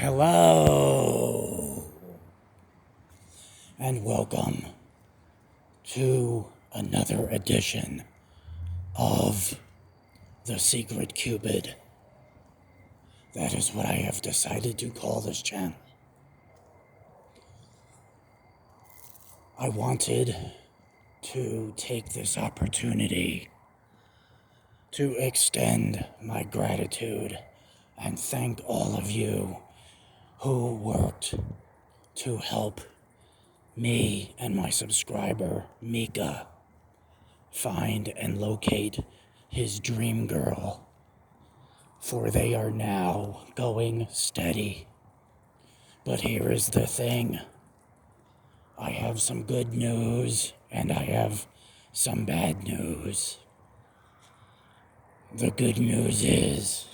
Hello, and welcome to another edition of The Secret Cupid. That is what I have decided to call this channel. I wanted to take this opportunity to extend my gratitude and thank all of you who worked to help me and my subscriber, Micah, find and locate his dream girl, for they are now going steady. But here is the thing. I have some good news and I have some bad news. The good news is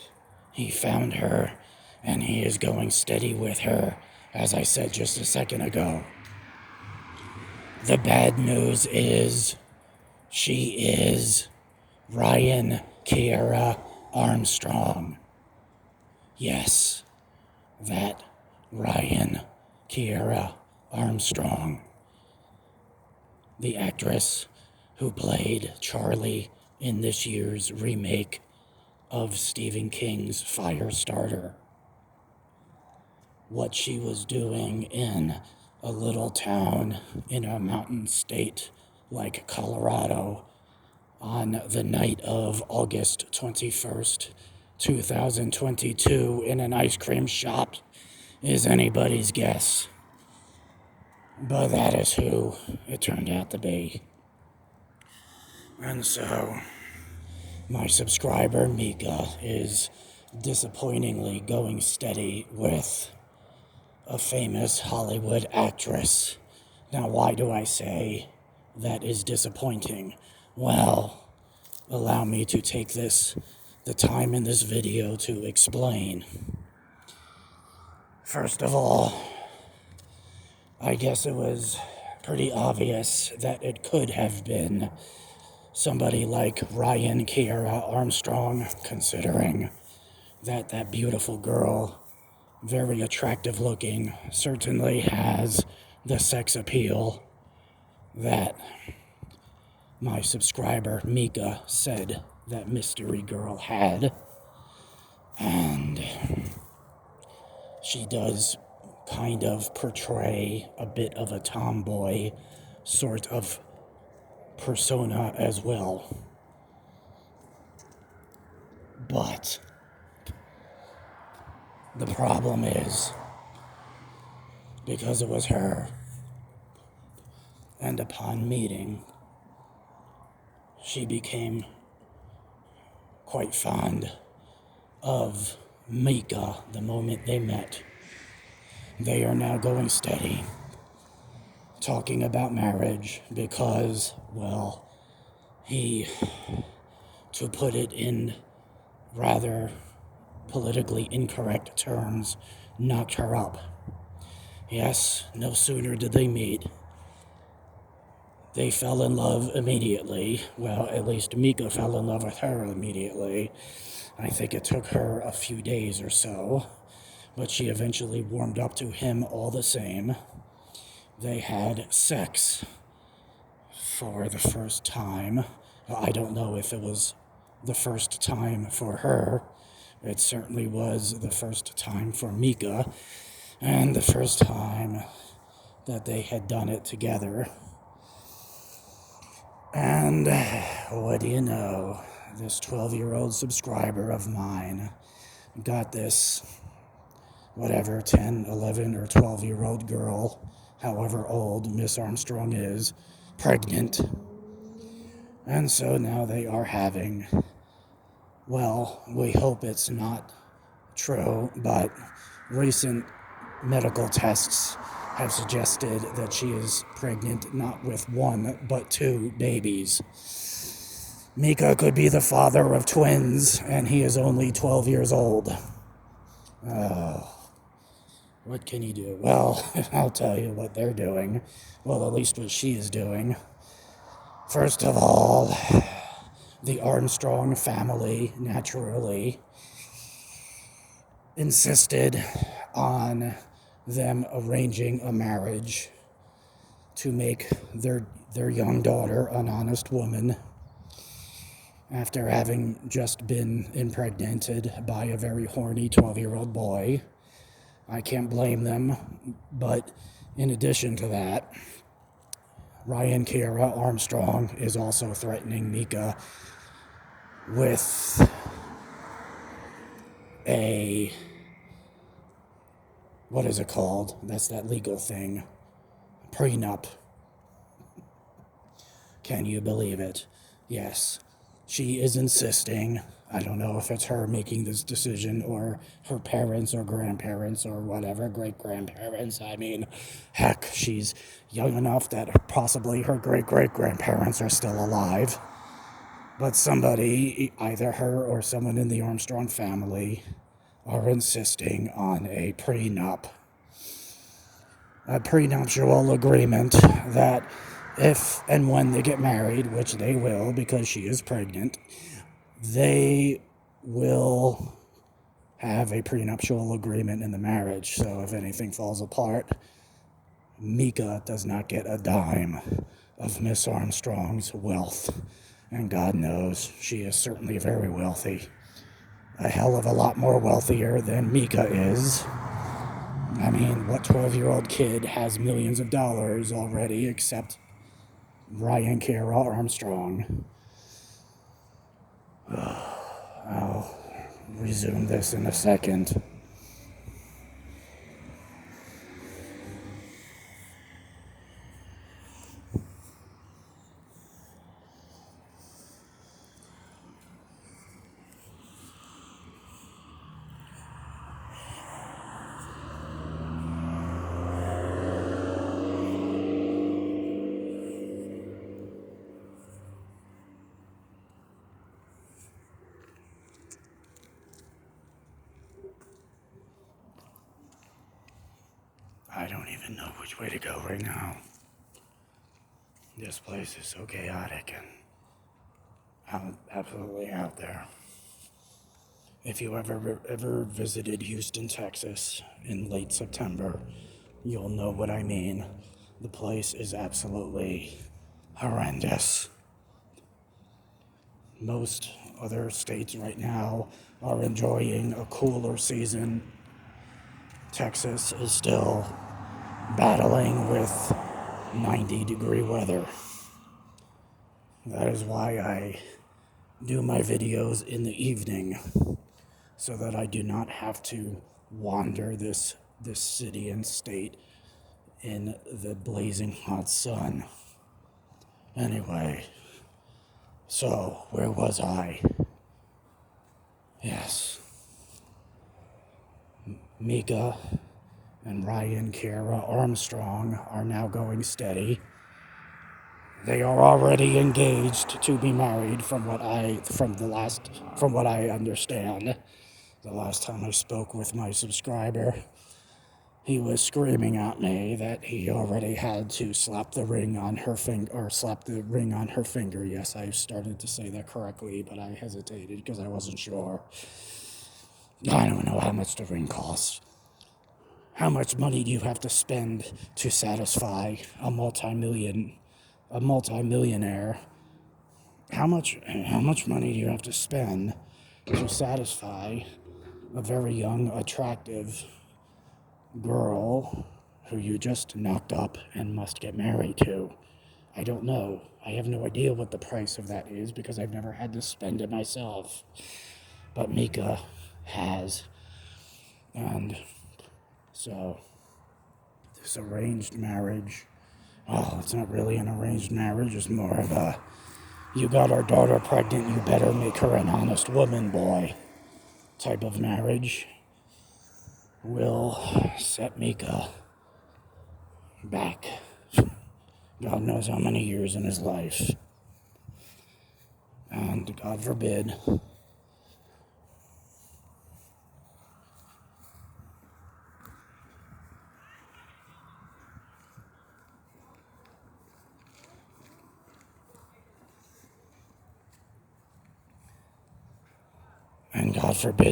he found her and he is going steady with her, as I said just a second ago. The bad news is she is Ryan Kiera Armstrong. Yes, that Ryan Kiera Armstrong, the actress who played Charlie in this year's remake of Stephen King's Firestarter. What she was doing in a little town in a mountain state like Colorado on the night of August 21st, 2022 in an ice cream shop is anybody's guess. But that is who it turned out to be. And so, my subscriber, Micah, is disappointingly going steady with a famous Hollywood actress. Now, why do I say that is disappointing? Well, allow me to take the time in this video to explain. First of all, I guess it was pretty obvious that it could have been somebody like Ryan Kiera Armstrong, considering that that beautiful girl, very attractive looking, certainly has the sex appeal that my subscriber Micah said that mystery girl had. And she does kind of portray a bit of a tomboy sort of persona as well. But the problem is, because it was her, and upon meeting, she became quite fond of Micah the moment they met. They are now going steady, talking about marriage because, well, he, to put it in rather politically incorrect terms, knocked her up. Yes, no sooner did they meet, they fell in love immediately. Well, at least Micah fell in love with her immediately. I think it took her a few days or so, but she eventually warmed up to him all the same. They had sex for the first time. I don't know if it was the first time for her. It certainly was the first time for Micah, and the first time that they had done it together. And what do you know? This 12-year-old subscriber of mine got this, whatever, 10, 11, or 12-year-old girl, however old Miss Armstrong is, pregnant. And so now they are having, well, we hope it's not true, but recent medical tests have suggested that she is pregnant not with one, but two babies. Micah could be the father of twins, and he is only 12 years old. Oh, what can you do? Well, I'll tell you what they're doing. Well, at least what she is doing. First of all, the Armstrong family, naturally, insisted on them arranging a marriage to make their young daughter an honest woman after having just been impregnated by a very horny 12-year-old boy. I can't blame them, but in addition to that, Ryan Kiera Armstrong is also threatening Micah with a, what is it called? That's that legal thing. Prenup. Can you believe it? Yes. She is insisting, I don't know if it's her making this decision or her parents or grandparents or whatever, great-grandparents. I mean, heck, she's young enough that possibly her great-great-grandparents are still alive. But somebody, either her or someone in the Armstrong family, are insisting on a prenup. A prenuptial agreement that if and when they get married, which they will because she is pregnant, they will have a prenuptial agreement in the marriage. So if anything falls apart, Micah does not get a dime of Miss Armstrong's wealth. And God knows she is certainly very wealthy. A hell of a lot more wealthier than Micah is. I mean, what 12-year-old kid has millions of dollars already except Ryan Kiera Armstrong? I'll resume this in a second. I don't even know which way to go right now. This place is so chaotic and absolutely out there. If you ever visited Houston, Texas in late September, you'll know what I mean. The place is absolutely horrendous. Most other states right now are enjoying a cooler season. Texas is still battling with 90-degree weather. That is why I do my videos in the evening, so that I do not have to wander this city and state in the blazing hot sun. Anyway, so where was I? Yes. Micah and Ryan Kiera Armstrong are now going steady. They are already engaged to be married from what I understand. The last time I spoke with my subscriber, he was screaming at me that he already had to slap the ring on her finger. Yes, I started to say that correctly, but I hesitated because I wasn't sure. I don't know how much the ring costs. How much money do you have to spend to satisfy a multimillionaire? How much money do you have to spend to satisfy a very young, attractive girl who you just knocked up and must get married to? I don't know. I have no idea what the price of that is because I've never had to spend it myself. But Micah has. And so, this arranged marriage, well, it's not really an arranged marriage. It's more of a, you got our daughter pregnant, you better make her an honest woman, boy, type of marriage. Will set Micah back God knows how many years in his life. And God forbid,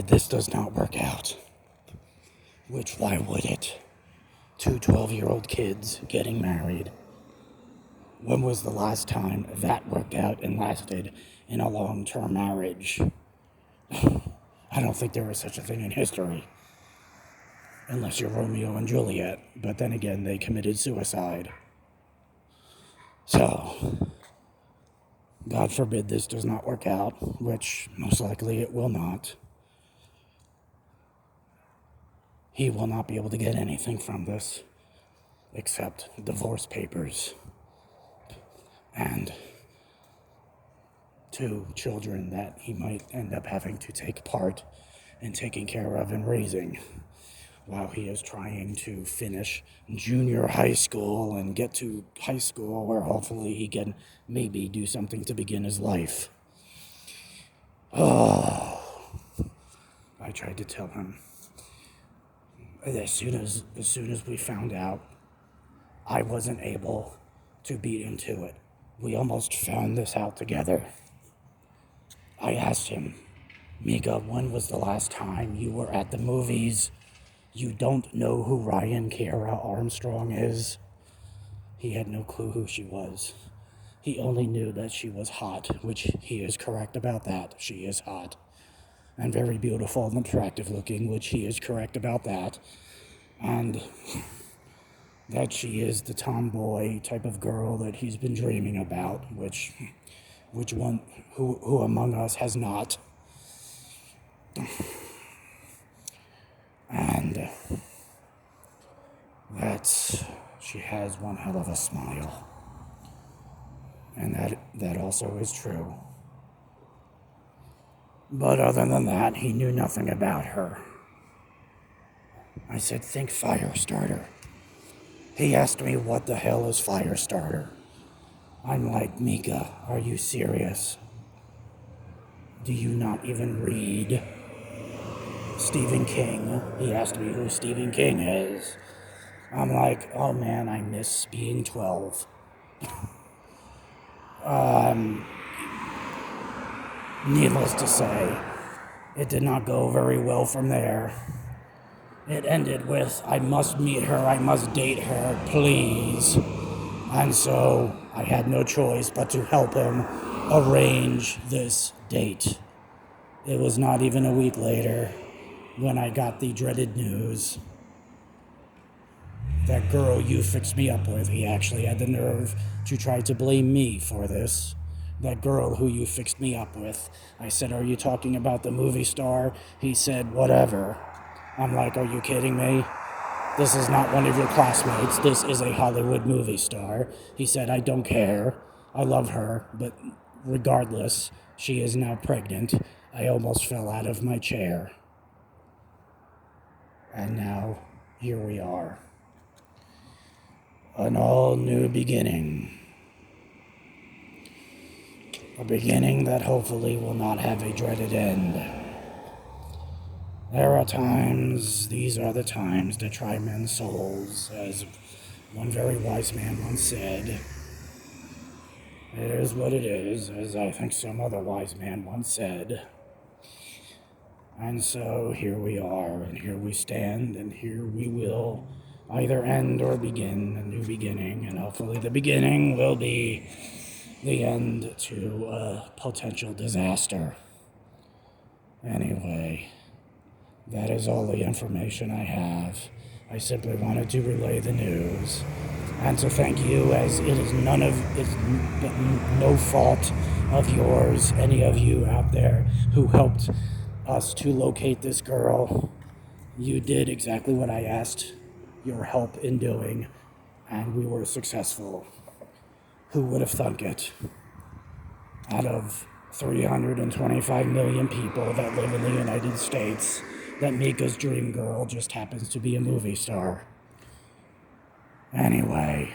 this does not work out. Which, why would it? Two 12-year-old kids getting married. When was the last time that worked out and lasted in a long-term marriage? I don't think there was such a thing in history. Unless you're Romeo and Juliet. But then again, they committed suicide. So, God forbid this does not work out, which most likely it will not. He will not be able to get anything from this except divorce papers and 2 children that he might end up having to take part in taking care of and raising while he is trying to finish junior high school and get to high school where hopefully he can maybe do something to begin his life. Oh, I tried to tell him. As soon as we found out, I wasn't able to beat into it. We almost found this out together. I asked him, Micah, when was the last time you were at the movies? You don't know who Ryan Kiera Armstrong is? He had no clue who she was. He only knew that she was hot, which he is correct about that. She is hot. And very beautiful and attractive looking, which he is correct about that. And that she is the tomboy type of girl that he's been dreaming about, which one, who among us has not? And she has one hell of a smile. And that also is true. But other than that, he knew nothing about her. I said, think Firestarter. He asked me, what the hell is Firestarter? I'm like, Micah, are you serious? Do you not even read Stephen King? He asked me who Stephen King is. I'm like, oh man, I miss being 12. Needless to say, it did not go very well from there. It ended with, I must meet her, I must date her, please. And so I had no choice but to help him arrange this date. It was not even a week later when I got the dreaded news. That girl you fixed me up with, he actually had the nerve to try to blame me for this. That girl who you fixed me up with. I said, are you talking about the movie star? He said, whatever. I'm like, are you kidding me? This is not one of your classmates. This is a Hollywood movie star. He said, I don't care. I love her, but regardless, she is now pregnant. I almost fell out of my chair. And now, here we are. An all new beginning. A beginning that hopefully will not have a dreaded end. There are times, these are the times to try men's souls, as one very wise man once said. It is what it is, as I think some other wise man once said. And so here we are, and here we stand, and here we will either end or begin a new beginning, and hopefully the beginning will be the end to a potential disaster. Anyway, that is all the information I have. I simply wanted to relay the news and to thank you, as it is no fault of yours, any of you out there who helped us to locate this girl. You did exactly what I asked your help in doing, and we were successful. Who would have thunk it? Out of 325 million people that live in the United States, that Micah's dream girl just happens to be a movie star. Anyway,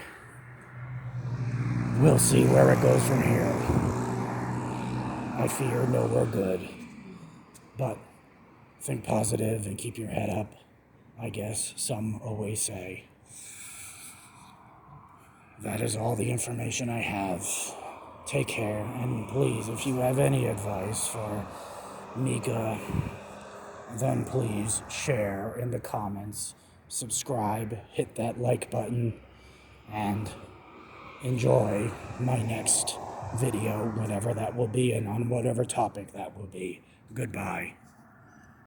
we'll see where it goes from here. I fear nowhere good. But think positive and keep your head up, I guess some always say. That is all the information I have. Take care, and please, if you have any advice for Micah then please share in the comments, subscribe, hit that like button, and enjoy my next video, whatever that will be, and on whatever topic that will be. Goodbye.